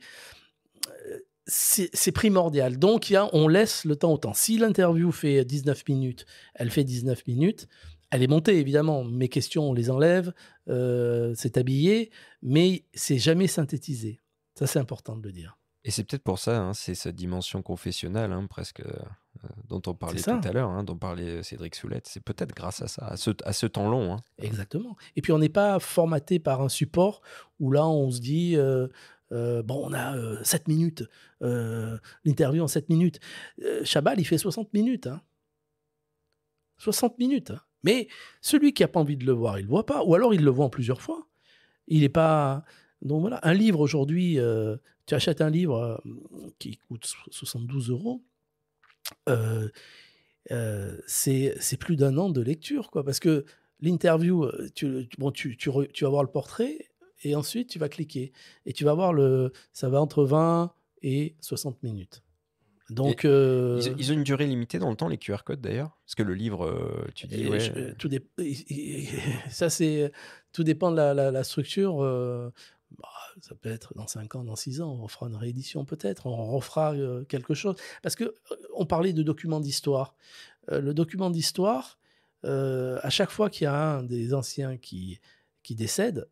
c'est primordial. Donc, on laisse le temps au temps. Si l'interview fait 19 minutes, elle fait 19 minutes. Elle est montée, évidemment. Mes questions, on les enlève. C'est habillé, mais c'est jamais synthétisé. Ça, c'est important de le dire. Et c'est peut-être pour ça, c'est cette dimension confessionnelle, presque, dont on parlait tout à l'heure, dont parlait Cédric Soulette. C'est peut-être grâce à ça, à ce temps long. Exactement. Et puis, on n'est pas formaté par un support où là, on se dit... on a 7 minutes, l'interview en 7 minutes. Chabal, il fait 60 minutes. 60 minutes. Mais celui qui n'a pas envie de le voir, il ne le voit pas. Ou alors, il le voit en plusieurs fois. Il n'est pas... Donc voilà, un livre aujourd'hui, tu achètes un livre qui coûte 72 €. C'est plus d'1 an de lecture, quoi. Parce que l'interview, tu vas voir le portrait... Et ensuite, tu vas cliquer. Et tu vas voir, ça va entre 20 et 60 minutes. Donc, ils ont une durée limitée dans le temps, les QR codes, d'ailleurs? Parce que le livre, tu dis... tout dépend de la structure. Ça peut être dans 5 ans, dans 6 ans. On fera une réédition peut-être. On refera quelque chose. Parce qu'on parlait de document d'histoire. Le document d'histoire... à chaque fois qu'il y a un des anciens qui décède,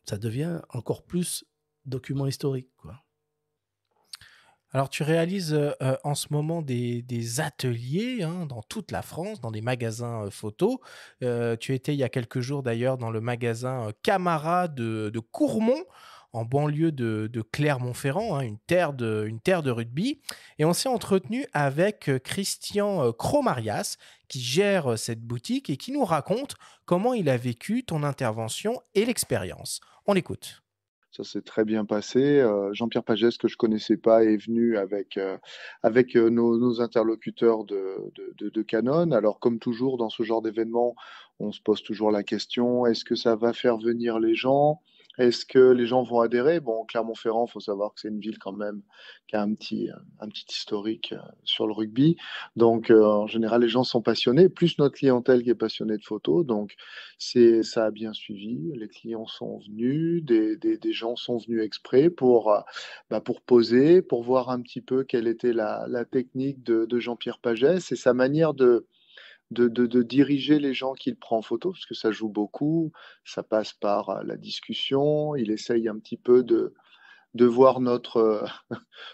ça devient encore plus document historique, quoi. Alors, tu réalises en ce moment des ateliers dans toute la France, dans des magasins photos. Tu étais il y a quelques jours d'ailleurs dans le magasin Camara de Courmont, en banlieue de Clermont-Ferrand, une terre de rugby. Et on s'est entretenu avec Christian Cromarias, qui gère cette boutique et qui nous raconte comment il a vécu ton intervention et l'expérience. On l'écoute. Ça s'est très bien passé. Jean-Pierre Pagès, que je connaissais pas, est venu avec nos interlocuteurs de Canon. Alors, comme toujours dans ce genre d'événement, on se pose toujours la question, est-ce que ça va faire venir les gens? Est-ce que les gens vont adhérer? Bon, Clermont-Ferrand, il faut savoir que c'est une ville quand même qui a un petit historique sur le rugby. Donc, en général, les gens sont passionnés, plus notre clientèle qui est passionnée de photos. Donc, ça a bien suivi. Les clients sont venus, des gens sont venus exprès pour poser, pour voir un petit peu quelle était la technique de Jean-Pierre Pagès et sa manière de diriger les gens qu'il prend en photo, parce que ça joue beaucoup. Ça passe par la discussion. Il essaye un petit peu de voir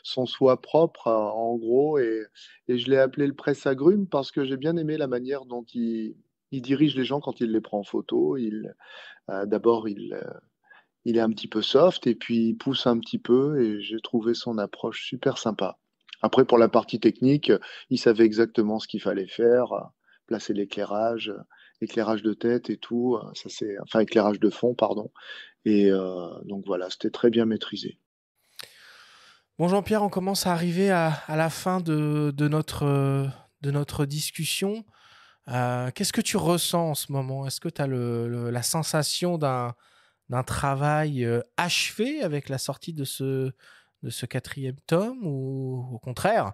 son soi propre, en gros. Et je l'ai appelé le presse-agrumes parce que j'ai bien aimé la manière dont il dirige les gens quand il les prend en photo. D'abord, il est un petit peu soft et puis il pousse un petit peu et j'ai trouvé son approche super sympa. Après, pour la partie technique, il savait exactement ce qu'il fallait faire, placer l'éclairage, éclairage de tête et tout. Enfin, éclairage de fond, pardon. Et donc voilà, c'était très bien maîtrisé. Bon, Jean-Pierre, on commence à arriver à la fin de notre discussion. Qu'est-ce que tu ressens en ce moment? Est-ce que tu as la sensation d'un travail achevé avec la sortie de ce 4e tome ou au contraire,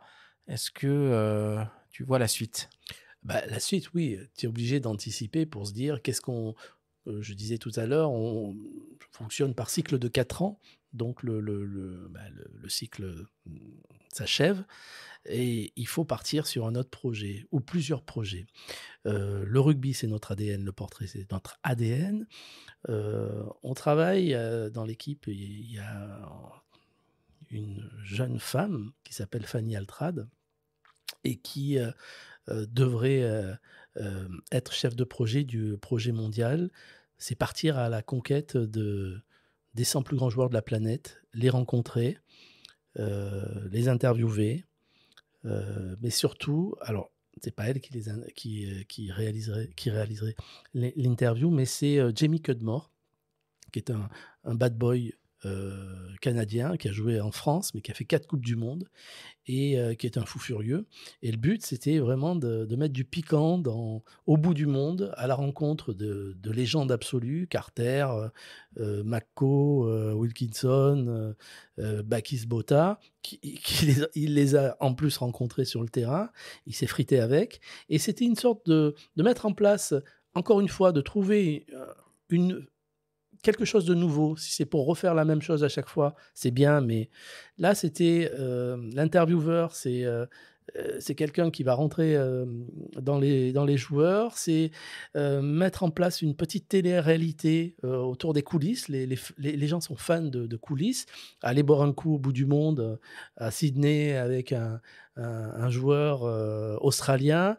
est-ce que tu vois la suite? La suite, oui, tu es obligé d'anticiper pour se dire je disais tout à l'heure, on fonctionne par cycle de 4 ans, donc le cycle s'achève et il faut partir sur un autre projet ou plusieurs projets. Le rugby, c'est notre ADN, le portrait, c'est notre ADN. On travaille dans l'équipe, il y a une jeune femme qui s'appelle Fanny Altrad et qui devrait être chef de projet du projet mondial. C'est partir à la conquête des 100 plus grands joueurs de la planète, les rencontrer, les interviewer, mais surtout, alors c'est pas elle qui réaliserait l'interview, mais c'est Jamie Cudmore, qui est un bad boy canadien qui a joué en France, mais qui a fait 4 Coupes du Monde et qui est un fou furieux. Et le but, c'était vraiment de mettre du piquant au bout du monde, à la rencontre de légendes absolues, Carter, McCaw, Wilkinson, Bakis Botha. Il les a en plus rencontrés sur le terrain, il s'est frité avec. Et c'était une sorte de mettre en place, encore une fois, de trouver quelque chose de nouveau. Si c'est pour refaire la même chose à chaque fois, c'est bien, mais là, c'était l'intervieweur, c'est quelqu'un qui va rentrer dans les joueurs, c'est mettre en place une petite télé-réalité autour des coulisses. Les gens sont fans de coulisses. Aller boire un coup au bout du monde, à Sydney, avec un joueur australien,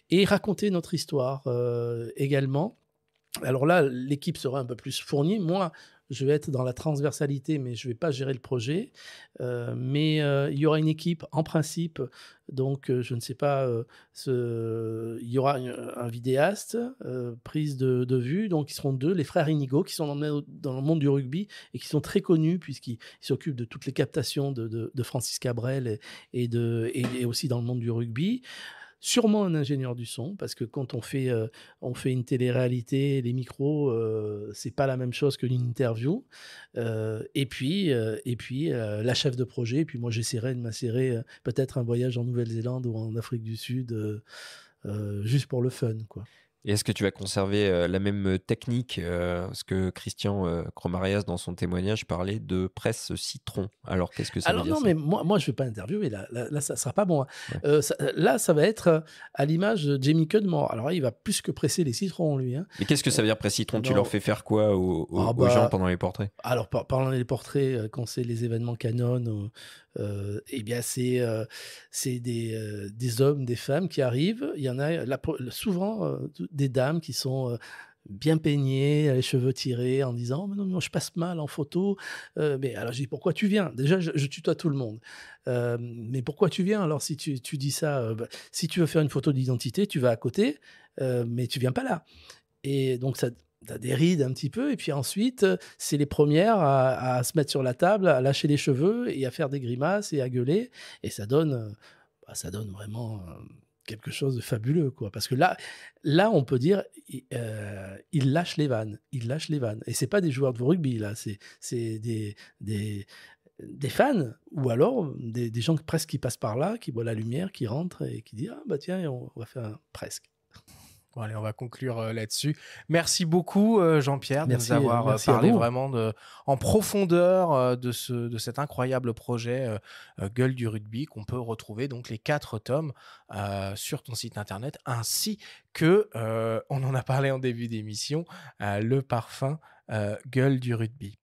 et raconter notre histoire également. Alors là, l'équipe sera un peu plus fournie. Moi, je vais être dans la transversalité, mais je ne vais pas gérer le projet. Mais il y aura une équipe, en principe. Donc, je ne sais pas, il y aura un vidéaste, prise de vue. Donc, ils seront 2, les frères Inigo, qui sont dans le monde du rugby et qui sont très connus puisqu'ils s'occupent de toutes les captations de Francis Cabrel et aussi dans le monde du rugby. Sûrement un ingénieur du son, parce que quand on fait une télé-réalité, les micros, c'est pas la même chose que une interview. Et puis la chef de projet. Et puis moi, j'essaierai de m'insérer peut-être un voyage en Nouvelle-Zélande ou en Afrique du Sud, juste pour le fun, quoi. Et est-ce que tu vas conserver la même technique parce que Christian Cromarias, dans son témoignage, parlait de presse citron. Alors, qu'est-ce que ça veut Alors dire non, ça? mais moi je vais pas interviewer, là ça sera pas bon, hein. Ouais. Là, ça va être à l'image de Jamie Cudmore. Alors là, il va plus que presser les citrons, lui, hein. Mais qu'est-ce que ça veut dire presse citron? Tu Non. leur fais faire quoi Ah aux gens bah, pendant les portraits? alors parlant des portraits, quand c'est les événements Canon, eh bien c'est des hommes, des femmes qui arrivent. Il y en a souvent des dames qui sont bien peignées, les cheveux tirés, en disant: «Oh, mais non, je passe mal en photo». Mais alors je dis: «Pourquoi tu viens?» Déjà, je tutoie tout le monde. Mais pourquoi tu viens alors si tu dis ça? Si tu veux faire une photo d'identité, tu vas à côté, mais tu viens pas là. Et donc ça tu as des rides un petit peu et puis ensuite, c'est les premières à se mettre sur la table, à lâcher les cheveux et à faire des grimaces et à gueuler et ça donne vraiment, quelque chose de fabuleux, quoi. Parce que là, on peut dire, ils lâchent les vannes, ils lâchent les vannes et c'est pas des joueurs de rugby là, c'est des fans ou alors des gens presque qui passent par là, qui voient la lumière, qui rentrent et qui disent: «Ah bah tiens, on va faire un presque». Bon, allez, on va conclure là-dessus. Merci beaucoup, Jean-Pierre, de nous Merci, avoir merci à parlé vous. vraiment en profondeur de cet incroyable projet Gueule du rugby qu'on peut retrouver donc les 4 tomes sur ton site internet ainsi que, on en a parlé en début d'émission, le parfum Gueule du rugby.